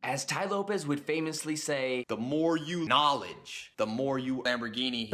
As Tai Lopez would famously say, the more you knowledge, the more you Lamborghini.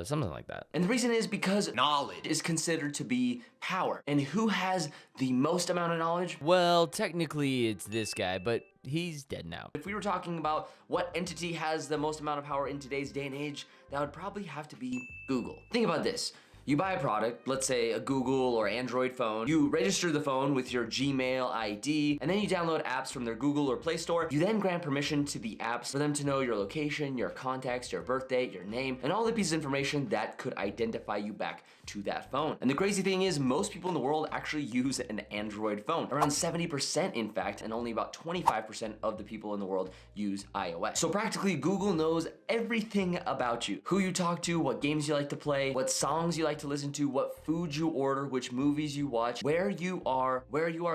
Something like that. And the reason is because Knowledge is considered to be power. And who has the most amount of knowledge? Well, technically it's this guy, but he's dead now. If we were talking about what entity has the most amount of power in today's day and age, that would probably have to be Google. Think about this. You buy a product, let's say a Google or Android phone, you register the phone with your Gmail ID, and then you download apps from their Google or Play Store. You then grant permission to the apps for them to know your location, your contacts, your birth date, your name, and all the pieces of information that could identify you back to that phone. And the crazy thing is, most people in the world actually use an Android phone. Around 70% in fact, and only about 25% of the people in the world use iOS. So practically Google knows everything about you. Who you talk to, what games you like to play, what songs you like to listen to, what food you order, which movies you watch, where you are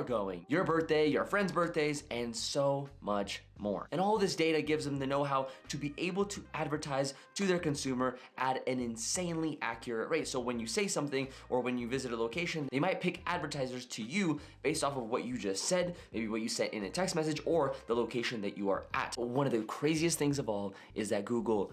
going, your birthday, your friends' birthdays, and so much more. And all of this data gives them the know-how to be able to advertise to their consumer at an insanely accurate rate. So when you say something or when you visit a location, they might pick advertisers to you based off of what you just said, maybe what you said in a text message or the location that you are at. But one of the craziest things of all is that Google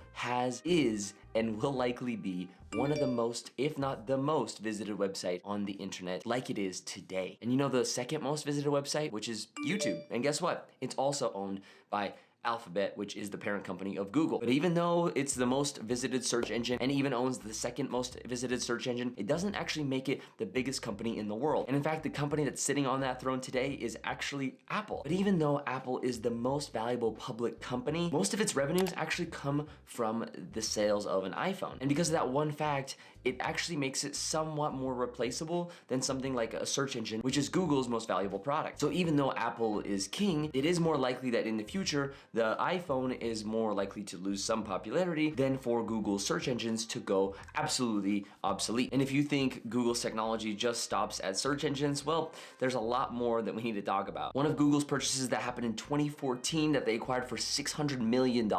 is and will likely be one of the most, if not the most visited website on the internet like it is today. And you know the second most visited website, which is YouTube. And guess what? It's also owned by Alphabet, which is the parent company of Google. But even though it's the most visited search engine and even owns the second most visited search engine, it doesn't actually make it the biggest company in the world. And in fact, the company that's sitting on that throne today is actually Apple. But even though Apple is the most valuable public company, most of its revenues actually come from the sales of an iPhone. And because of that one fact, it actually makes it somewhat more replaceable than something like a search engine, which is Google's most valuable product. So even though Apple is king, it is more likely that in the future, the iPhone is more likely to lose some popularity than for Google search engines to go absolutely obsolete. And if you think Google's technology just stops at search engines, well, there's a lot more that we need to talk about. One of Google's purchases that happened in 2014 that they acquired for $600 million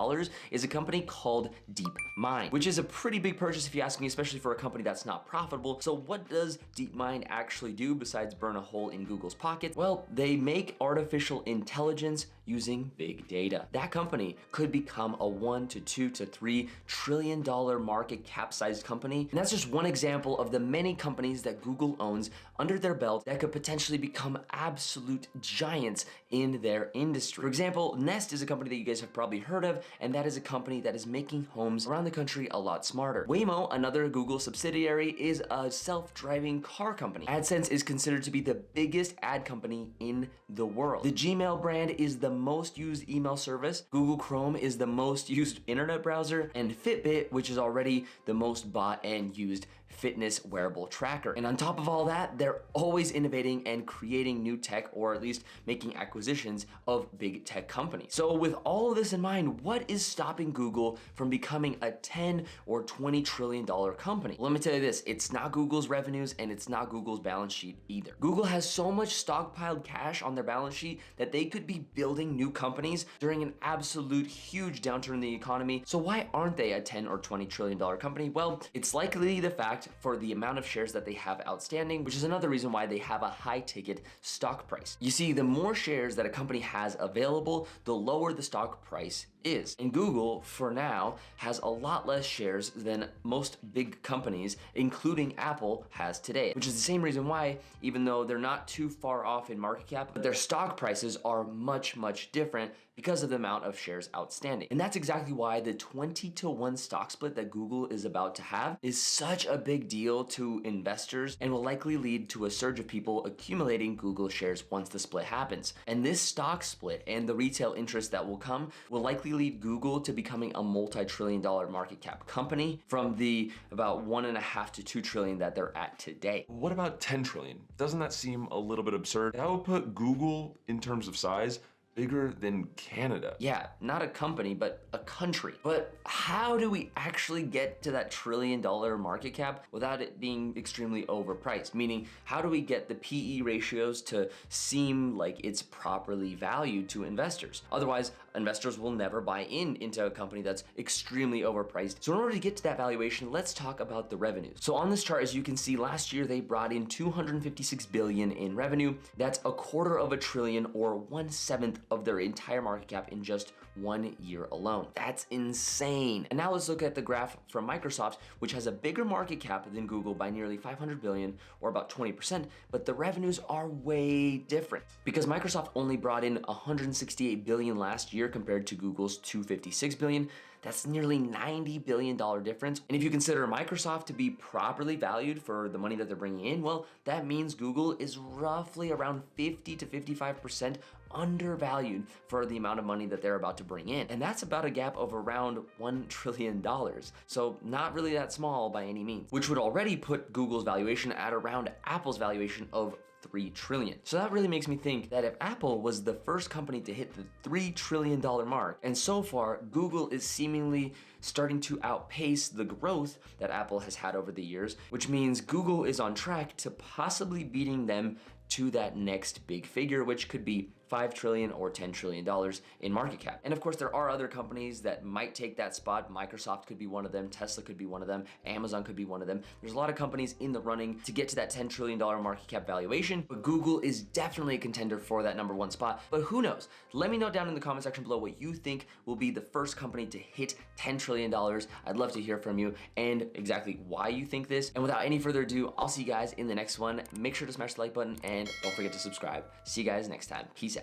is a company called Deepmind, which is a pretty big purchase if you ask me, especially for a company that's not profitable. So what does Deepmind actually do besides burn a hole in Google's pocket? Well, they make artificial intelligence using big data. That company could become a $1 to $2 to $3 trillion market cap sized company. And that's just one example of the many companies that Google owns under their belt that could potentially become absolute giants in their industry. For example, Nest is a company that you guys have probably heard of, and that is a company that is making homes around the country a lot smarter. Waymo, another Google subsidiary, is a self-driving car company. AdSense is considered to be the biggest ad company in the world. The Gmail brand is the most used email service. Google Chrome is the most used internet browser, and Fitbit, which is already the most bought and used fitness wearable tracker. And on top of all that, they're always innovating and creating new tech, or at least making acquisitions of big tech companies. So with all of this in mind, what is stopping Google from becoming a 10 or $20 trillion company? Well, let me tell you this, it's not Google's revenues and it's not Google's balance sheet either. Google has so much stockpiled cash on their balance sheet that they could be building new companies during an absolute huge downturn in the economy. So why aren't they a 10 or $20 trillion company? Well, it's likely the fact for the amount of shares that they have outstanding, which is another reason why they have a high ticket stock price. You see, the more shares that a company has available, the lower the stock price is. And Google, for now, has a lot less shares than most big companies, including Apple, has today, which is the same reason why, even though they're not too far off in market cap, their stock prices are much, much different because of the amount of shares outstanding. And that's exactly why the 20-to-1 stock split that Google is about to have is such a big deal to investors and will likely lead to a surge of people accumulating Google shares once the split happens. And this stock split and the retail interest that will come will likely lead Google to becoming a multi-trillion-dollar market cap company from the about $1.5 to $2 trillion that they're at today. What about 10 trillion? Doesn't that seem a little bit absurd? That would put Google, in terms of size, bigger than Canada. Yeah, not a company, but a country. But how do we actually get to that $1 trillion market cap without it being extremely overpriced? Meaning, how do we get the PE ratios to seem like it's properly valued to investors? Otherwise, investors will never buy into a company that's extremely overpriced. So in order to get to that valuation, let's talk about the revenues. So on this chart, as you can see, last year they brought in $256 billion in revenue. That's $250 billion or 1/7 of their entire market cap in just 1 year alone. That's insane. And now let's look at the graph from Microsoft, which has a bigger market cap than Google by nearly 500 billion, or about 20%, but the revenues are way different. Because Microsoft only brought in 168 billion last year compared to Google's 256 billion, that's nearly $90 billion difference. And if you consider Microsoft to be properly valued for the money that they're bringing in, well, that means Google is roughly around 50 to 55% undervalued for the amount of money that they're about to bring in. And that's about a gap of around $1 trillion. So not really that small by any means, which would already put Google's valuation at around Apple's valuation of $3 trillion. So that really makes me think that if Apple was the first company to hit the $3 trillion mark, and so far Google is seemingly starting to outpace the growth that Apple has had over the years, which means Google is on track to possibly beating them to that next big figure, which could be $5 trillion or $10 trillion in market cap. And of course, there are other companies that might take that spot. Microsoft could be one of them, Tesla could be one of them, Amazon could be one of them. There's a lot of companies in the running to get to that $10 trillion market cap valuation, but Google is definitely a contender for that number one spot. But who knows? Let me know down in the comment section below what you think will be the first company to hit $10 trillion. I'd love to hear from you and exactly why you think this. And without any further ado, I'll see you guys in the next one. Make sure to smash the like button and don't forget to subscribe. See you guys next time. Peace out.